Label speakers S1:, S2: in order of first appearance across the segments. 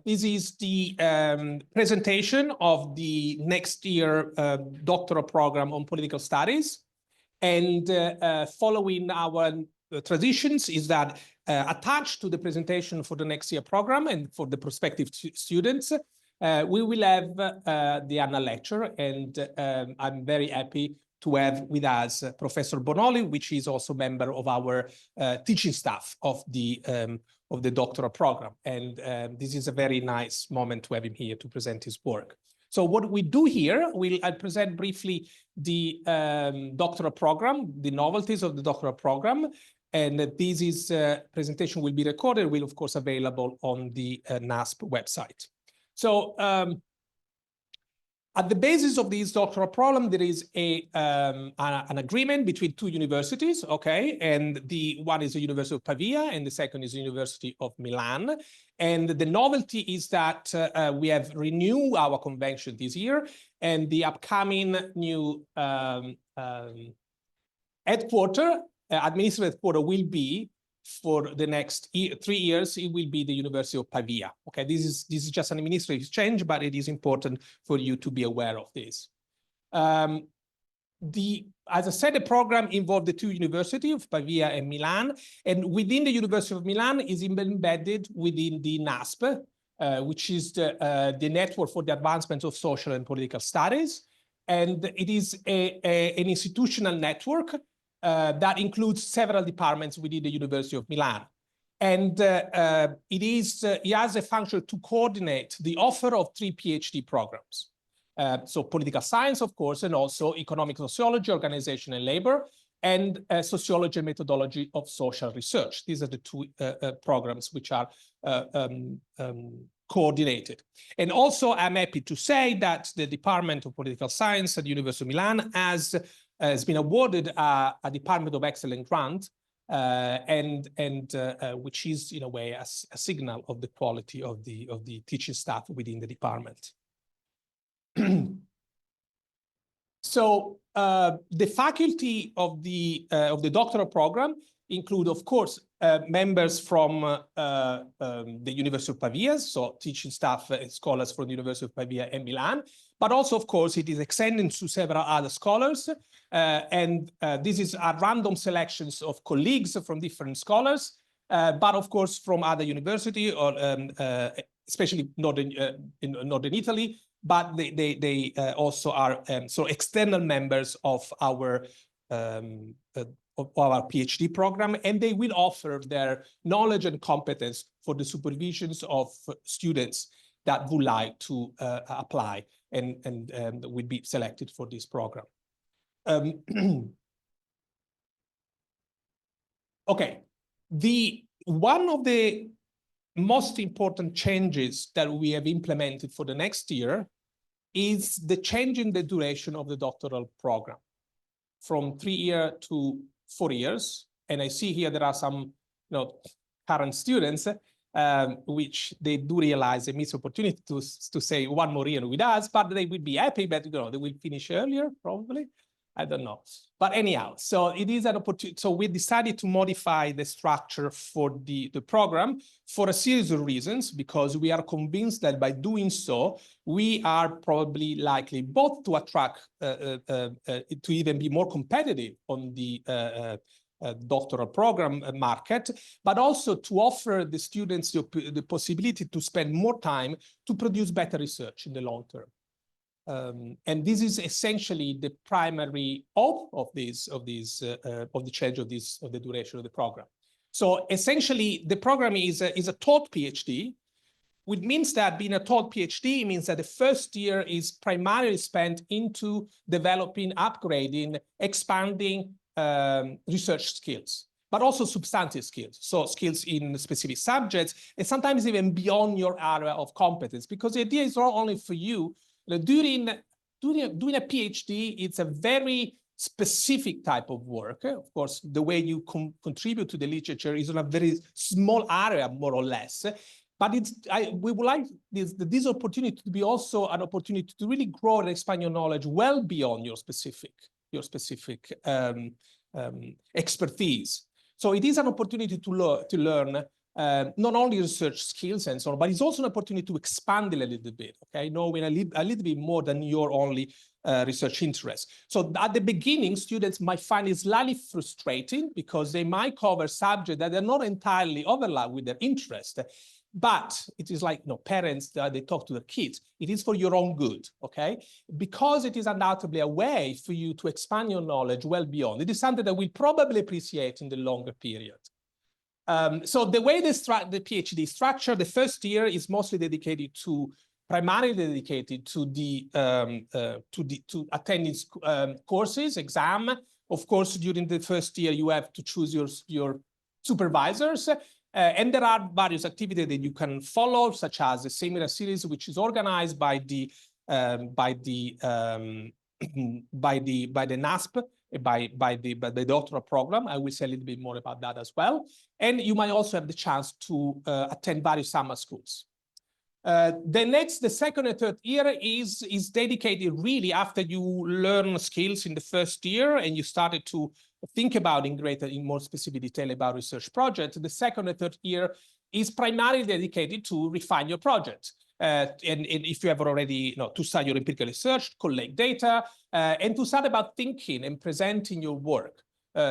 S1: This is the presentation of the next year doctoral program on political studies. And following our traditions is that attached to the presentation for the next year program and for the prospective students, we will have the annual lecture. And I'm very happy to have with us Professor Bonoli, which is also a member of our teaching staff of the doctoral program. And this is a very nice moment to have him here to present his work. So what we do here, I'll present briefly the doctoral program, the novelties of the doctoral program. And this presentation will be recorded, will of course available on the Nasp website. So at the basis of this doctoral program, there is an agreement between two universities, okay? And the one is the University of Pavia and the second is the University of Milan. And the novelty is that we have renewed our convention this year, and the upcoming new administrative headquarter will be, for the next 3 years, it will be the University of Pavia. Okay, this is just an administrative change, but it is important for you to be aware of this. As I said, the program involved the two universities of Pavia and Milan, and within the University of Milan is embedded within the Nasp, which is the Network for the Advancement of Social and Political Studies, and it is an institutional network that includes several departments within the University of Milan. And it has a function to coordinate the offer of 3 PhD programs. So political science, of course, and also economic sociology, organization and labor, and sociology and methodology of social research. These are the two programs which are coordinated. And also, I'm happy to say that the Department of Political Science at the University of Milan has been awarded a Department of Excellence grant, which is in a way a signal of the quality of the teaching staff within the department. So the faculty of the doctoral program include, of course, members from the University of Pavia, so teaching staff and scholars from the University of Pavia and Milan, but also, of course, it is extended to several other scholars, and this is a random selections of colleagues from different scholars, but of course from other university, or especially northern Italy, but they also are so external members of our PhD program, and they will offer their knowledge and competence for the supervisions of students that would like to apply and will be selected for this program. Okay, one of the most important changes that we have implemented for the next year is the change in the duration of the doctoral program from 3 years to 4 years. And I see here there are some current students which they do realize they miss opportunity to say 1 more year with us, but they would be happy, but they will finish earlier probably. I don't know. But anyhow, so it is an opportunity. So we decided to modify the structure for the program for a series of reasons, because we are convinced that by doing so, we are probably likely both to attract, to even be more competitive on the doctoral program market, but also to offer the students the possibility to spend more time to produce better research in the long term. And this is essentially the primary hope of the change of the duration of the program. So essentially, the program is a taught PhD, which means that being a taught PhD means that the first year is primarily spent into developing, upgrading, expanding research skills, but also substantive skills. So skills in specific subjects, and sometimes even beyond your area of competence, because the idea is not only for you. Doing a PhD, it's a very specific type of work. Of course, the way you contribute to the literature is on a very small area, more or less. But we would like this opportunity to be also an opportunity to really grow and expand your knowledge well beyond your specific expertise. So it is an opportunity to learn not only research skills and so on, but it's also an opportunity to expand it a little bit, okay? Knowing a little bit more than your only research interest. So at the beginning, students might find it slightly frustrating because they might cover subjects that are not entirely overlap with their interest. But it is like, parents, they talk to their kids. It is for your own good, okay? Because it is undoubtedly a way for you to expand your knowledge well beyond. It is something that we'll probably appreciate in the longer period. So the way the PhD structure, the first year is mostly dedicated to, primarily dedicated to attending courses, exam. Of course, during the first year, you have to choose your supervisors. And there are various activities that you can follow, such as the seminar series, which is organized by the Nasp, by the doctoral program. I will say a little bit more about that as well. And you might also have the chance to attend various summer schools. The second and third year is dedicated really after you learn skills in the first year and you started to think about in more specific detail about research projects. The second and third year is primarily dedicated to refine your project. And if you have already, to start your empirical research, collect data, and to start about thinking and presenting your work.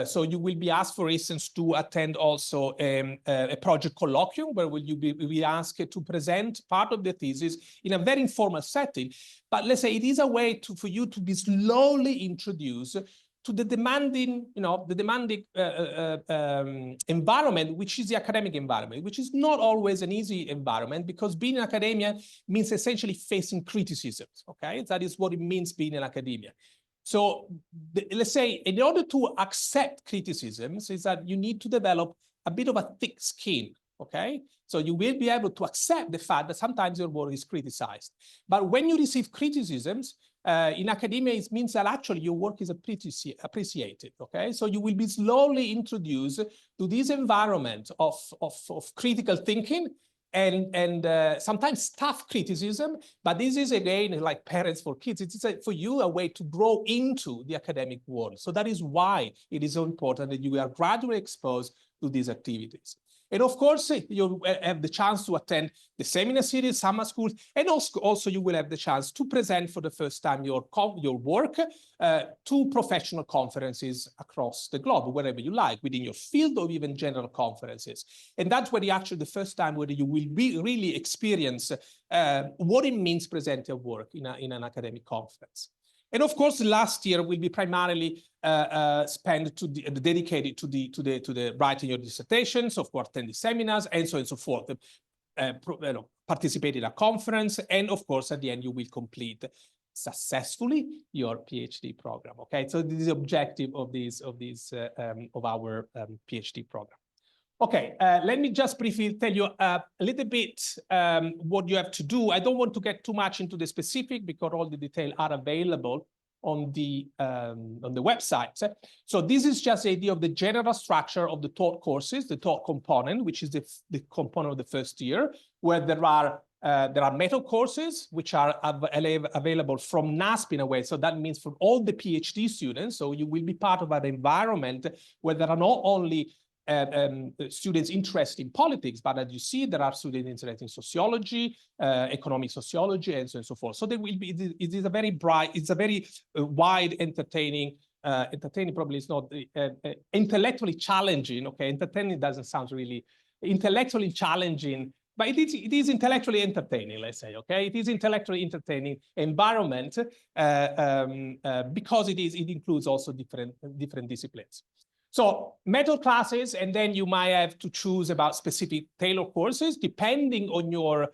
S1: So you will be asked, for instance, to attend also a project colloquium where you will be asked to present part of the thesis in a very informal setting. But let's say it is a way for you to be slowly introduced to the demanding, environment, which is the academic environment, which is not always an easy environment, because being in academia means essentially facing criticisms, okay? That is what it means being in academia. So let's say in order to accept criticisms is that you need to develop a bit of a thick skin, okay? So you will be able to accept the fact that sometimes your work is criticized. But when you receive criticisms, in academia, it means that actually your work is appreciated, okay? So you will be slowly introduced to this environment of critical thinking and sometimes tough criticism, but this is again like parents for kids. It's for you a way to grow into the academic world. So that is why it is so important that you are gradually exposed to these activities. And of course, you have the chance to attend the seminar series, summer schools, and also you will have the chance to present for the first time your work to professional conferences across the globe, wherever you like, within your field or even general conferences. And that's where actually the first time where you will really experience what it means present your work in an academic conference. And of course, last year will be primarily spent dedicated to the writing your dissertations, of course, attending seminars, and so on and so forth. Participate in a conference, and of course, at the end, you will complete successfully your PhD program. Okay, so this is the objective of our PhD program. Okay, let me just briefly tell you a little bit what you have to do. I don't want to get too much into the specific because all the details are available on the website. So this is just the idea of the general structure of the taught courses, the taught component, which is the component of the first year, where there are method courses which are available from Nasp in a way. So that means for all the PhD students. So you will be part of an environment where there are not only students interested in politics, but as you see, there are students interested in sociology, economic sociology, and so on and so forth. So there will be, it is a very bright, it's a very wide, entertaining probably is not intellectually challenging. Okay, entertaining doesn't sound really intellectually challenging, but it is intellectually entertaining, let's say, okay? It is intellectually entertaining environment because it includes also different disciplines. So method classes, and then you might have to choose about specific tailored courses depending on your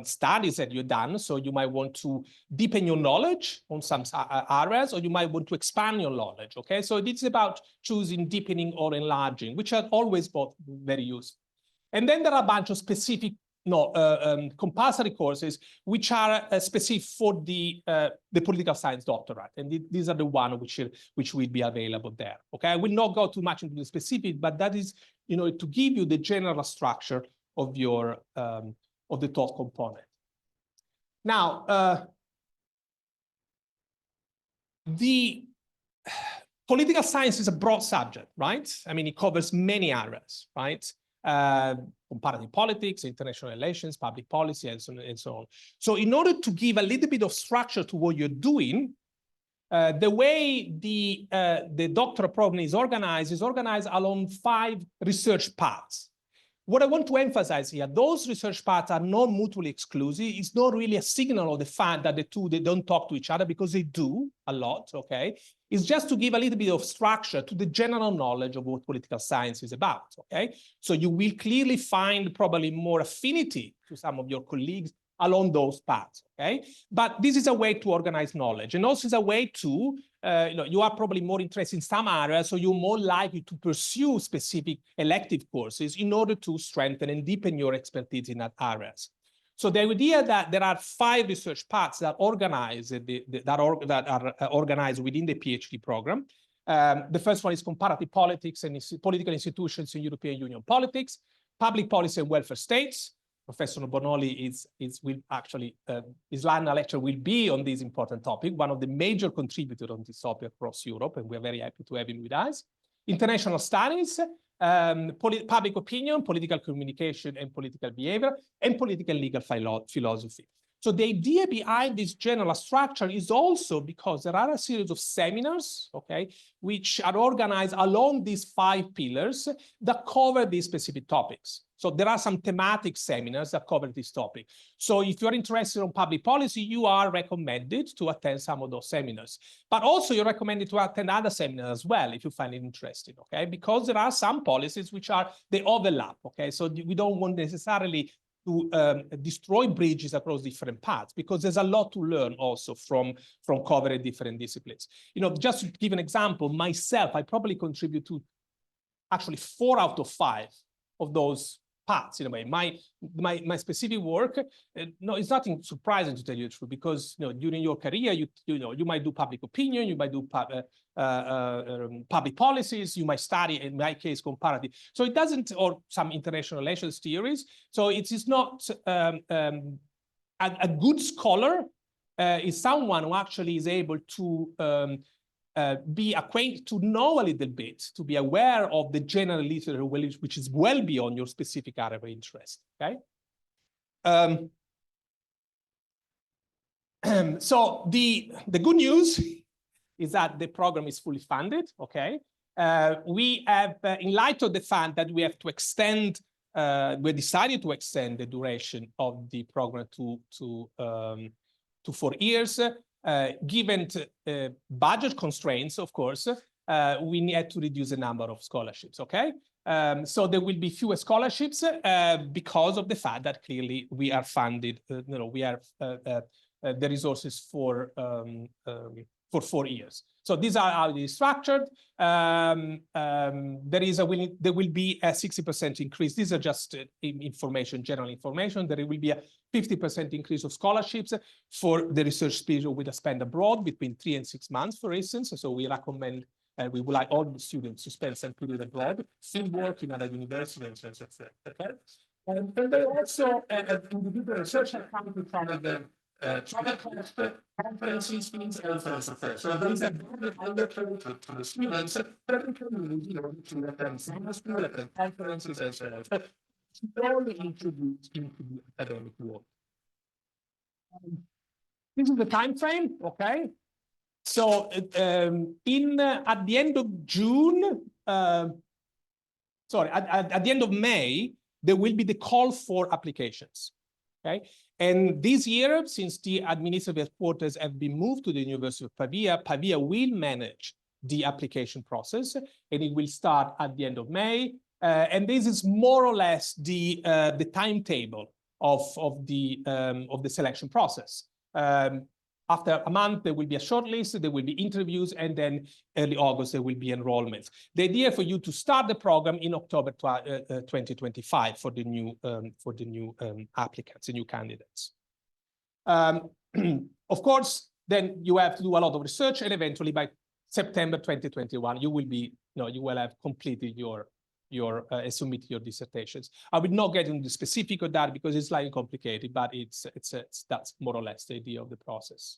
S1: studies that you've done. So you might want to deepen your knowledge on some areas, or you might want to expand your knowledge, okay? So it's about choosing deepening or enlarging, which are always both very useful. And then there are a bunch of specific compulsory courses which are specific for the political science doctorate, and these are the ones which will be available there. Okay, I will not go too much into the specific, but that is, to give you the general structure of your of the taught component. Now, the political science is a broad subject, right? I mean, it covers many areas, right? comparative politics, international relations, public policy, and so on. So in order to give a little bit of structure to what you're doing, the way the doctoral program is organized along 5 research paths. What I want to emphasize here, those research paths are not mutually exclusive. It's not really a signal of the fact that they don't talk to each other, because they do a lot, okay? It's just to give a little bit of structure to the general knowledge of what political science is about, okay? So you will clearly find probably more affinity to some of your colleagues along those paths, okay? But this is a way to organize knowledge, and also is a way to, you are probably more interested in some areas, so you're more likely to pursue specific elective courses in order to strengthen and deepen your expertise in that areas. So the idea that there are 5 research paths that organize that are organized within the PhD program. The first one is comparative politics and political institutions in European Union politics, public policy and welfare states. Professor Bonoli will actually, his line lecture will be on this important topic, one of the major contributors on this topic across Europe, and we're very happy to have him with us. International studies, public opinion, political communication and political behavior, and political legal philosophy. So the idea behind this general structure is also because there are a series of seminars, okay, which are organized along these 5 pillars that cover these specific topics. So there are some thematic seminars that cover this topic. So if you're interested in public policy, you are recommended to attend some of those seminars. But also you're recommended to attend other seminars as well if you find it interesting, okay? Because there are some policies which are, they overlap, okay? So we don't want necessarily to destroy bridges across different paths, because there's a lot to learn also from covering different disciplines. You know, just to give an example, myself, I probably contribute to actually 4 out of 5 of those paths in a way. My specific work, no, it's nothing surprising to tell you the truth, because during your career, you might do public opinion, you might do public policies, you might study, in my case, comparative. So it doesn't, or some international relations theories. So it is not a good scholar is someone who actually is able to be acquainted, to know a little bit, to be aware of the general literature, which is well beyond your specific area of interest, okay? So the good news is that the program is fully funded, okay? We have, in light of the fact that we have to extend, we decided to extend the duration of the program to 4 years. Given budget constraints, of course, we need to reduce the number of scholarships, okay? So there will be fewer scholarships because of the fact that clearly we are funded, we are the resources for 4 years. So these are how it is structured. There will be a 60% increase. These are just information, general information. There will be a 50% increase of scholarships for the research period with a spend abroad between 3 and 6 months, for instance. So we recommend, we would like all the students to spend some period abroad, field work in other universities, etc. Okay? And there also individual research account to travel them. Travel cost, conferences, means conference affairs. So there is a good undertone to the students that we can to attend summer school, attend conferences, and so on. Slowly introduced into the academic world. This is the time frame, okay? So at the end of June, sorry, at the end of May, there will be the call for applications, okay? And this year, since the administrative headquarters have been moved to the University of Pavia, Pavia will manage the application process, and it will start at the end of May. And this is more or less the timetable of the selection process. After a month, there will be a short list, there will be interviews, and then early August, there will be enrollments. The idea for you to start the program in October 2025 for the new applicants, the new candidates. Of course, then you have to do a lot of research, and eventually by September 2021, you will be, you will have completed your submitted your dissertations. I will not get into the specific of that because it's slightly complicated, but that's more or less the idea of the process.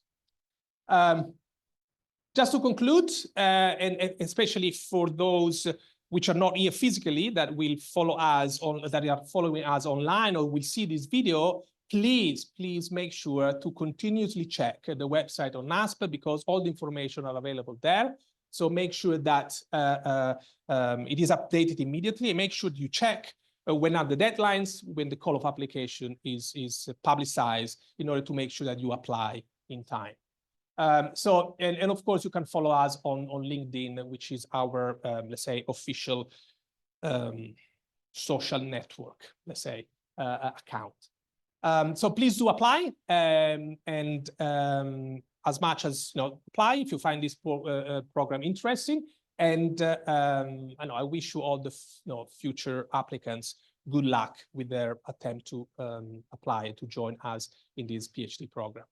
S1: Just to conclude, and especially for those which are not here physically, that will follow us on, that are following us online or will see this video, please make sure to continuously check the website on Nasp, because all the information are available there. So make sure that it is updated immediately, and make sure you check when are the deadlines, when the call of application is publicized, in order to make sure that you apply in time. And of course, you can follow us on LinkedIn, which is our, let's say, official social network, let's say, account. So please do apply, and as much as, you know, apply if you find this program interesting. And I wish you all the future applicants good luck with their attempt to apply to join us in this PhD program.